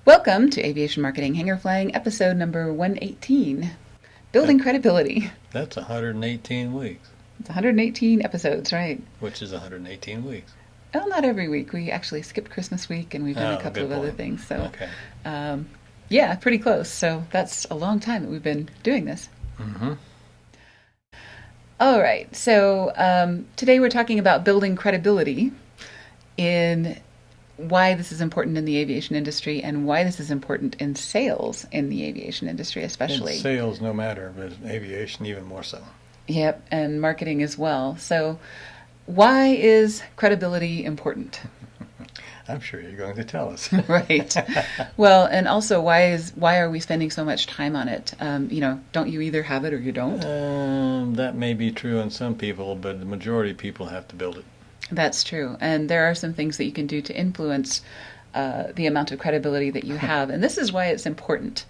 Welcome to Aviation Marketing Hanger Flying, episode number 118, Building Credibility. That's 118 weeks. It's 118 episodes, right? Which is 118 weeks. Well, not every week. We actually skipped Christmas week, and we've done a couple of other things. So, okay. Yeah, pretty close. So that's a long time that we've been doing this. Mm-hmm. All right. So today we're talking about building credibility in why this is important in the aviation industry and why this is important in sales in the aviation industry, especially. In sales, no matter, but aviation even more so. Yep, and marketing as well. So why is credibility important? I'm sure you're going to tell us. Right. Well, and also why are we spending so much time on it? Don't you either have it or you don't? That may be true in some people, but the majority of people have to build it. That's true. And there are some things that you can do to influence the amount of credibility that you have. And this is why it's important.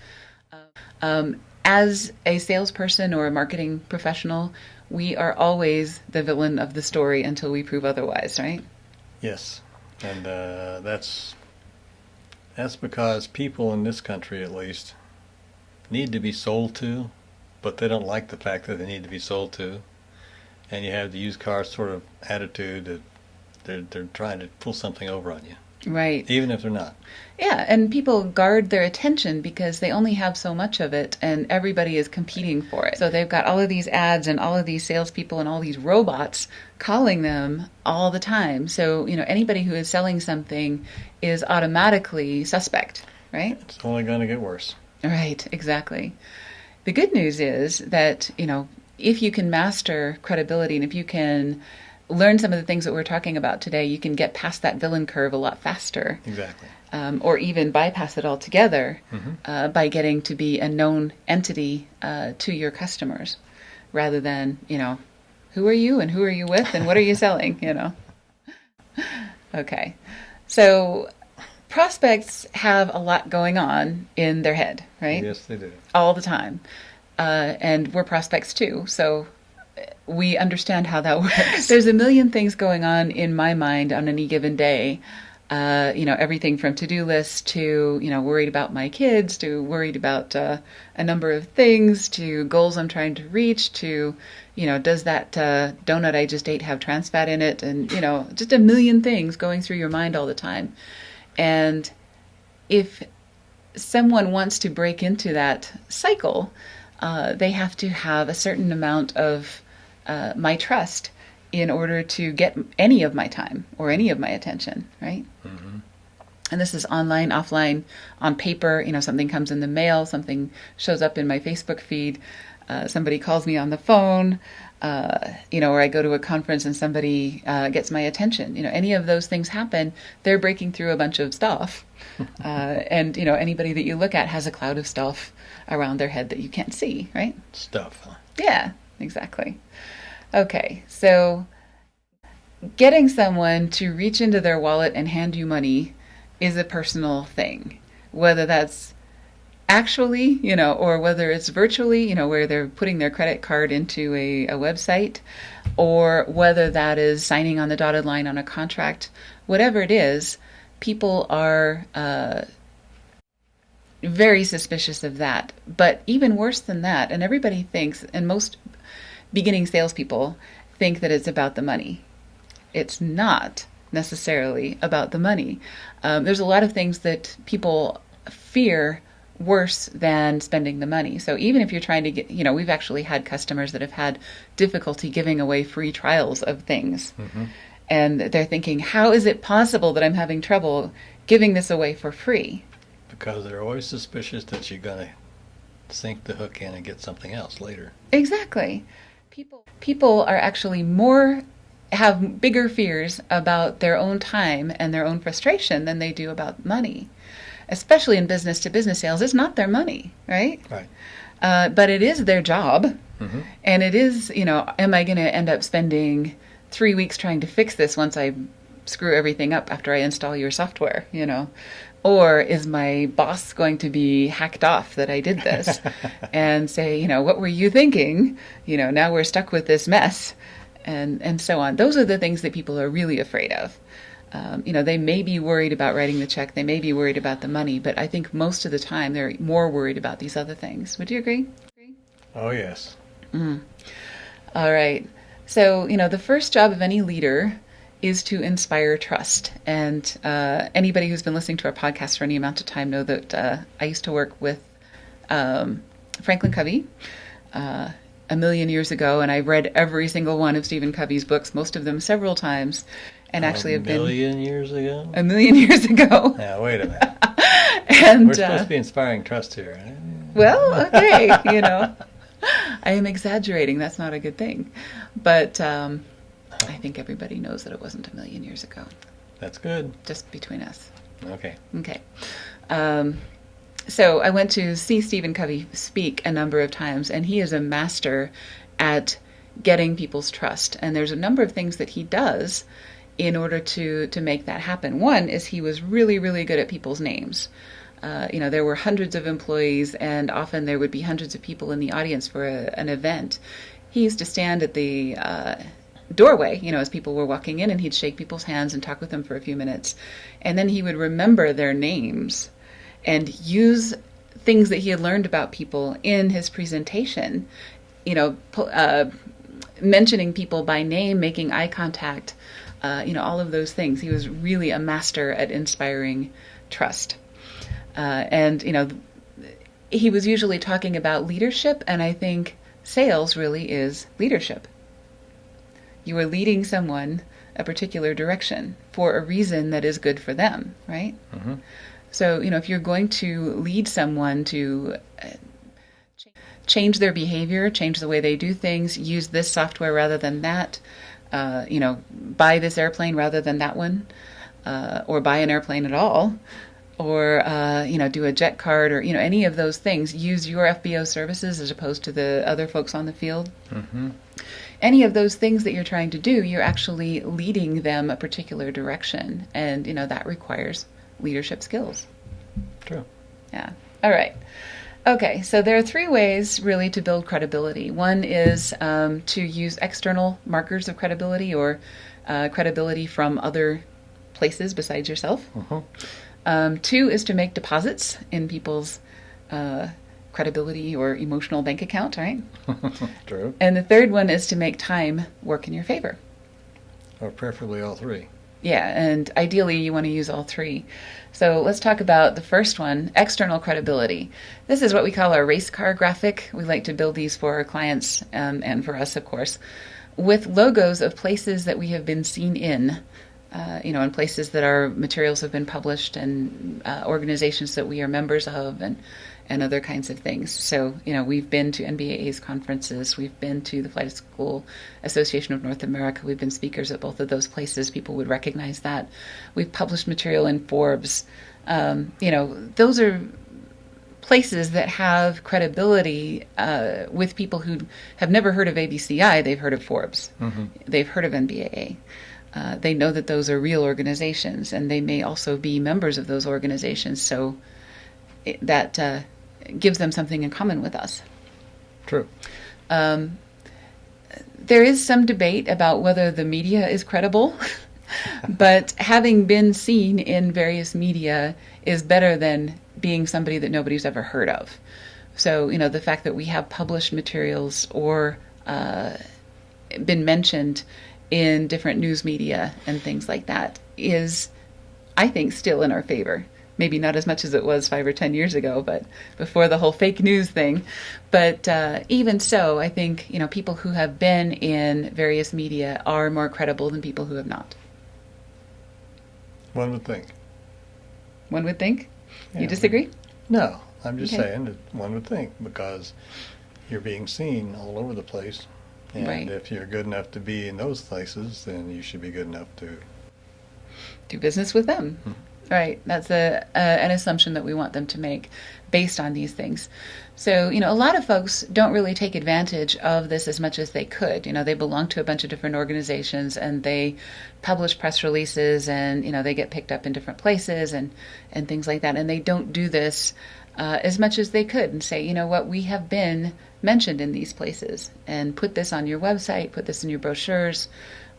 As a salesperson or a marketing professional, we are always the villain of the story until we prove otherwise, right? Yes. And that's because people in this country, at least, need to be sold to, but they don't like the fact that they need to be sold to. And you have the used car sort of attitude that they're trying to pull something over on you. Right. Even if they're not. Yeah, and people guard their attention because they only have so much of it, and everybody is competing for it. So they've got all of these ads and all of these salespeople and all these robots calling them all the time. So, anybody who is selling something is automatically suspect, right? It's only going to get worse. Right, exactly. The good news is that, if you can master credibility and if you can learn some of the things that we're talking about today, you can get past that villain curve a lot faster. Exactly. Or even bypass it altogether Mm-hmm. by getting to be a known entity to your customers rather than, who are you and who are you with and what are you selling, Okay. So prospects have a lot going on in their head, right? Yes, they do. All the time. And we're prospects too, so we understand how that works. There's a million things going on in my mind on any given day. Everything from to-do lists to, worried about my kids, to worried about a number of things, to goals I'm trying to reach, to, does that donut I just ate have trans fat in it? And, just a million things going through your mind all the time. And if someone wants to break into that cycle, they have to have a certain amount of my trust in order to get any of my time or any of my attention, right? Mm-hmm. And this is online, offline, on paper. Something comes in the mail, something shows up in my Facebook feed, somebody calls me on the phone, or I go to a conference and somebody gets my attention. Any of those things happen, they're breaking through a bunch of stuff. And, anybody that you look at has a cloud of stuff around their head that you can't see, right? Stuff, huh? Yeah, exactly. Okay, so getting someone to reach into their wallet and hand you money is a personal thing, whether that's actually, or whether it's virtually, where they're putting their credit card into a website, or whether that is signing on the dotted line on a contract, whatever it is, people are very suspicious of that. But even worse than that, and everybody thinks, and most beginning salespeople think that it's about the money. It's not necessarily about the money. There's a lot of things that people fear worse than spending the money. So even if you're trying to get, we've actually had customers that have had difficulty giving away free trials of things. Mm-hmm. And they're thinking, how is it possible that I'm having trouble giving this away for free? Because they're always suspicious that you're going to sink the hook in and get something else later. Exactly. People are actually have bigger fears about their own time and their own frustration than they do about money. Especially in business-to-business sales, it's not their money, right? Right. But it is their job. Mm-hmm. And it is, am I going to end up spending 3 weeks trying to fix this once I screw everything up after I install your software, Or is my boss going to be hacked off that I did this and say, what were you thinking? Now we're stuck with this mess and so on. Those are the things that people are really afraid of. They may be worried about writing the check, they may be worried about the money, but I think most of the time they're more worried about these other things. Would you agree? Oh, yes. All right. So, the first job of any leader is to inspire trust. And anybody who's been listening to our podcast for any amount of time know that I used to work with Franklin Covey a million years ago, and I read every single one of Stephen Covey's books, most of them several times, and actually have been... A million years ago? A million years ago. Now, wait a minute. And we're supposed to be inspiring trust here. Well, okay, I am exaggerating. That's not a good thing. But I think everybody knows that it wasn't a million years ago. That's good. Just between us. Okay. Okay. So I went to see Stephen Covey speak a number of times, and he is a master at getting people's trust. And there's a number of things that he does in order to make that happen. One is he was really, really good at people's names. There were hundreds of employees, and often there would be hundreds of people in the audience for an event. He used to stand at the doorway, as people were walking in, and he'd shake people's hands and talk with them for a few minutes. And then he would remember their names and use things that he had learned about people in his presentation, mentioning people by name, making eye contact, all of those things. He was really a master at inspiring trust. He was usually talking about leadership, and I think sales really is leadership. You are leading someone a particular direction for a reason that is good for them, right? Mm-hmm. So, if you're going to lead someone to change their behavior, change the way they do things, use this software rather than that, buy this airplane rather than that one, or buy an airplane at all, or, do a jet card, or, any of those things, use your FBO services as opposed to the other folks on the field. Mm-hmm. Any of those things that you're trying to do, you're actually leading them a particular direction. And, that requires leadership skills. True. Yeah. All right. Okay. So there are three ways really to build credibility. One is to use external markers of credibility, or credibility from other places besides yourself. Uh-huh. Two is to make deposits in people's credibility or emotional bank account, right? True. And the third one is to make time work in your favor. Or preferably all three. Yeah, and ideally you want to use all three. So let's talk about the first one, external credibility. This is what we call our race car graphic. We like to build these for our clients and for us, of course, with logos of places that we have been seen in, and places that our materials have been published, and organizations that we are members of, and other kinds of things. So, we've been to NBAA's conferences, we've been to the Flight School Association of North America, we've been speakers at both of those places, people would recognize that. We've published material in Forbes. Those are places that have credibility with people who have never heard of ABCI, they've heard of Forbes, mm-hmm. They've heard of NBAA. They know that those are real organizations, and they may also be members of those organizations, so that gives them something in common with us. True. There is some debate about whether the media is credible, but having been seen in various media is better than being somebody that nobody's ever heard of. So, the fact that we have published materials or been mentioned in different news media and things like that is, I think, still in our favor. Maybe not as much as it was 5 or 10 years ago, but before the whole fake news thing. But even so, I think, people who have been in various media are more credible than people who have not. One would think. One would think? Yeah, you disagree? No, I'm just Okay. saying that one would think, because you're being seen all over the place. And Right. if you're good enough to be in those places, then you should be good enough to... Do business with them. Right. That's an assumption that we want them to make based on these things. So, a lot of folks don't really take advantage of this as much as they could. They belong to a bunch of different organizations and they publish press releases and, they get picked up in different places and things like that. And they don't do this as much as they could and say, what, we have been mentioned in these places and put this on your website, put this in your brochures.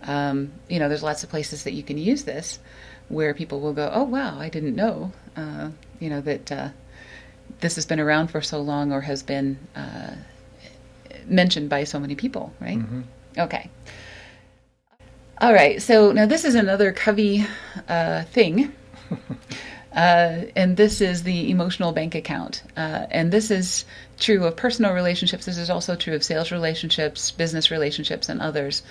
There's lots of places that you can use this where people will go, oh, wow, I didn't know, that this has been around for so long or has been mentioned by so many people, right? Mm-hmm. Okay. All right. So now this is another Covey thing. And this is the emotional bank account. And this is true of personal relationships. This is also true of sales relationships, business relationships, and others.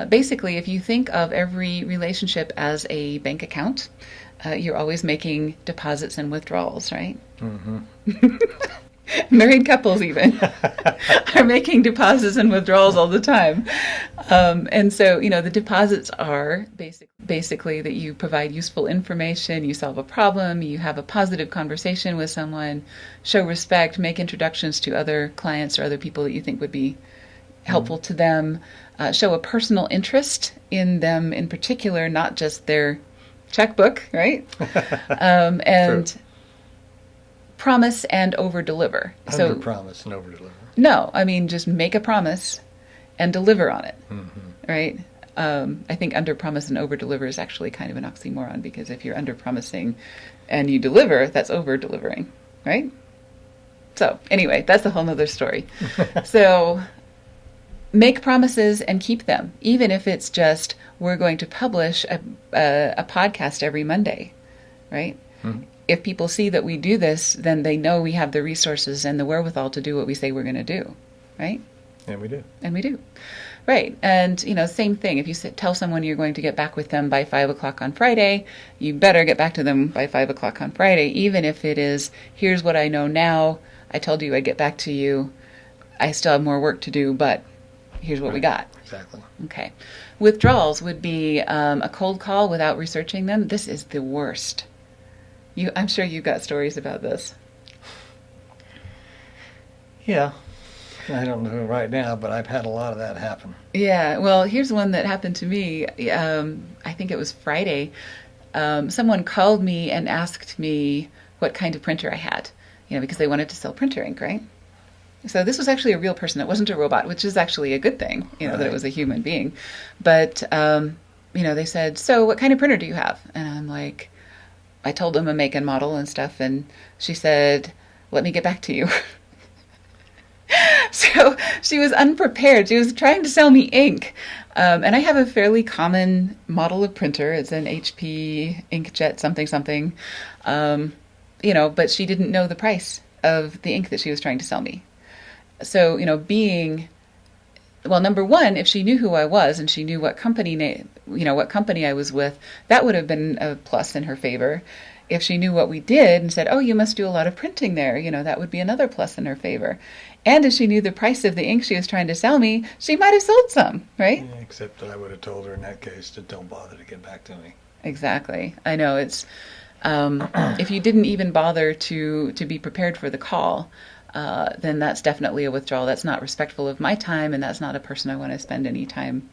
Basically, if you think of every relationship as a bank account, you're always making deposits and withdrawals, right? Mm-hmm. Married couples even are making deposits and withdrawals all the time. And so, the deposits are basically that you provide useful information, you solve a problem, you have a positive conversation with someone, show respect, make introductions to other clients or other people that you think would be helpful to them, show a personal interest in them in particular, not just their checkbook, right? And True. Promise and over-deliver. Under promise and over-deliver. No, just make a promise and deliver on it, right? I think under promise and over-deliver is actually kind of an oxymoron because if you're under-promising and you deliver, that's over-delivering, right? So anyway, that's a whole nother story. So make promises and keep them, even if it's just we're going to publish a podcast every Monday, right? Mm-hmm. If people see that we do this, then they know we have the resources and the wherewithal to do what we say we're going to do, right? And we do. And we do. Right. And, same thing. If you tell someone you're going to get back with them by 5 o'clock on Friday, you better get back to them by 5 o'clock on Friday, even if it is, here's what I know now. I told you I'd get back to you. I still have more work to do, but here's what we got. Exactly. Okay. Withdrawals would be a cold call without researching them. This is the worst. I'm sure you've got stories about this. Yeah. I don't know right now, but I've had a lot of that happen. Yeah. Well, here's one that happened to me. I think it was Friday. Someone called me and asked me what kind of printer I had, because they wanted to sell printer ink, right? So this was actually a real person. It wasn't a robot, which is actually a good thing, right. That it was a human being. But, they said, so what kind of printer do you have? And I'm like, I told them a make and model and stuff. And she said, let me get back to you. So she was unprepared. She was trying to sell me ink. And I have a fairly common model of printer. It's an HP inkjet something. But she didn't know the price of the ink that she was trying to sell me. So, number one, if she knew who I was and she knew what company I was with, that would have been a plus in her favor. If she knew what we did and said, oh, you must do a lot of printing there, that would be another plus in her favor. And if she knew the price of the ink she was trying to sell me, she might have sold some, right? Yeah, except that I would have told her in that case to don't bother to get back to me. Exactly. I know it's, if you didn't even bother to be prepared for the call, then that's definitely a withdrawal. That's not respectful of my time, and that's not a person I want to spend any time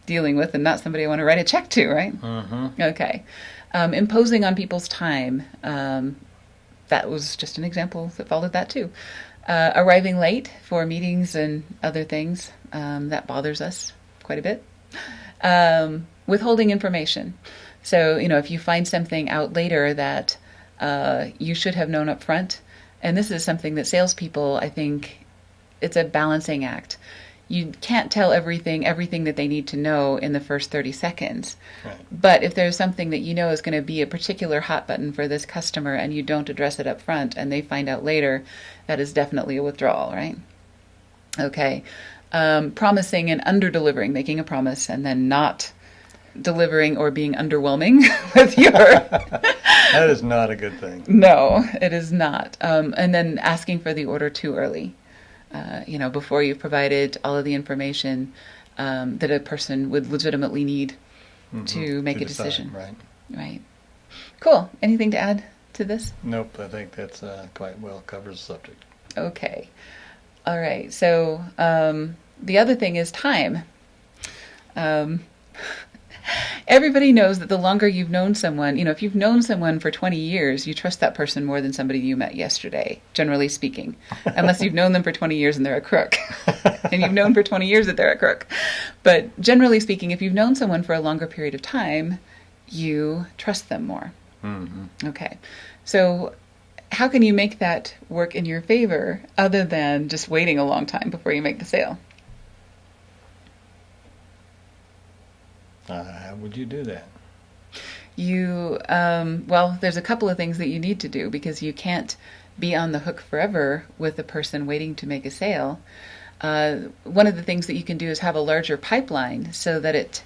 dealing with, and not somebody I want to write a check to, right? Mm-hmm. Okay. Imposing on people's time. That was just an example that followed that too. Arriving late for meetings and other things. That bothers us quite a bit. Withholding information. So, if you find something out later that you should have known up front, and this is something that salespeople, I think, it's a balancing act. You can't tell everything that they need to know in the first 30 seconds. Right. But if there's something that you know is going to be a particular hot button for this customer and you don't address it up front and they find out later, that is definitely a withdrawal, right? Okay. Promising and under-delivering, making a promise and then not delivering or being underwhelming with your... That is not a good thing. No, it is not. And then asking for the order too early, before you've provided all of the information that a person would legitimately need to make a decision. Right. Right. Cool. Anything to add to this? Nope, I think that's quite well covers the subject. Okay. All right. So the other thing is time. Um, Everybody knows that the longer you've known someone, if you've known someone for 20 years, you trust that person more than somebody you met yesterday, generally speaking, unless you've known them for 20 years and they're a crook. And you've known for 20 years that they're a crook. But generally speaking, if you've known someone for a longer period of time, you trust them more. Mm-hmm. Okay. So how can you make that work in your favor other than just waiting a long time before you make the sale? How would you do that? Well, there's a couple of things that you need to do because you can't be on the hook forever with the person waiting to make a sale. One of the things that you can do is have a larger pipeline so that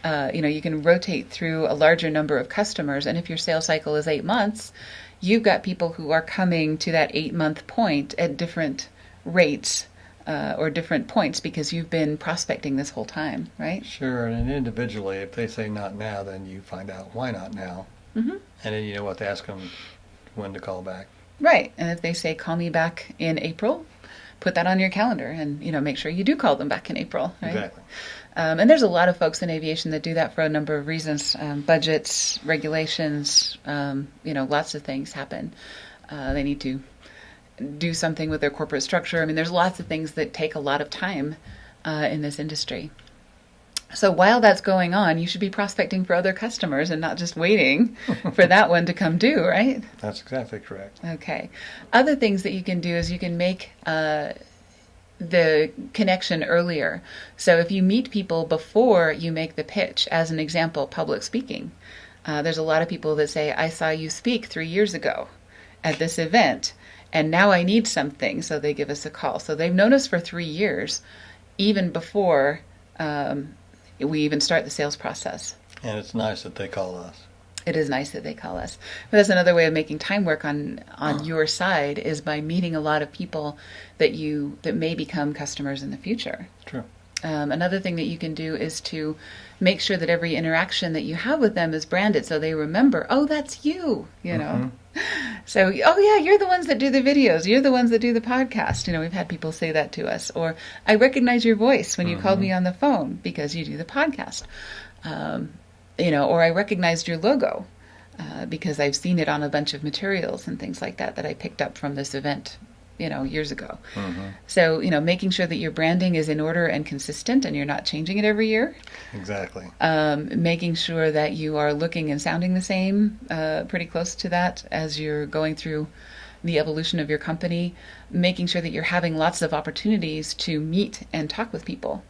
you can rotate through a larger number of customers. And if your sales cycle is 8 months, you've got people who are coming to that 8-month point at different rates or different points because you've been prospecting this whole time, right? Sure, and individually, if they say not now, then you find out why not now. Mm-hmm. And then you know what to ask them when to call back. Right, and if they say call me back in April, put that on your calendar and make sure you do call them back in April, right? Exactly. And there's a lot of folks in aviation that do that for a number of reasons, budgets, regulations, lots of things happen. They need to do something with their corporate structure. I mean, there's lots of things that take a lot of time in this industry. So while that's going on, you should be prospecting for other customers and not just waiting for that one to come due, right? That's exactly correct. Okay. Other things that you can do is you can make the connection earlier. So if you meet people before you make the pitch, as an example, public speaking, there's a lot of people that say, I saw you speak 3 years ago at this event, and now I need something, so they give us a call. So they've known us for 3 years, even before we even start the sales process. And it's nice that they call us. It is nice that they call us. But that's another way of making time work on your side is by meeting a lot of people that may become customers in the future. True. Another thing that you can do is to make sure that every interaction that you have with them is branded so they remember, oh, that's you, Mm-hmm. So, oh yeah, you're the ones that do the videos. You're the ones that do the podcast. We've had people say that to us. Or I recognize your voice when you called me on the phone because you do the podcast. Or I recognized your logo because I've seen it on a bunch of materials and things like that I picked up from this event, years ago. Mm-hmm. So, making sure that your branding is in order and consistent and you're not changing it every year. Exactly. Making sure that you are looking and sounding the same, pretty close to that as you're going through the evolution of your company. Making sure that you're having lots of opportunities to meet and talk with people.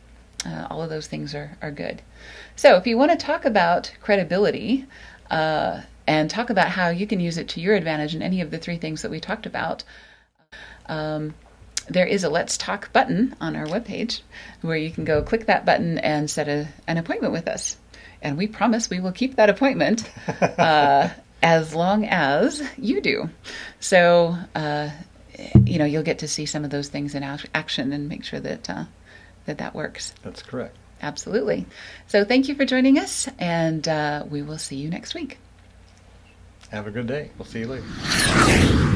All of those things are good. So if you want to talk about credibility and talk about how you can use it to your advantage in any of the 3 things that we talked about, there is a Let's Talk button on our webpage where you can go click that button and set an appointment with us. And we promise we will keep that appointment as long as you do. So, you'll get to see some of those things in action and make sure that that works. That's correct. Absolutely. So thank you for joining us, and we will see you next week. Have a good day. We'll see you later.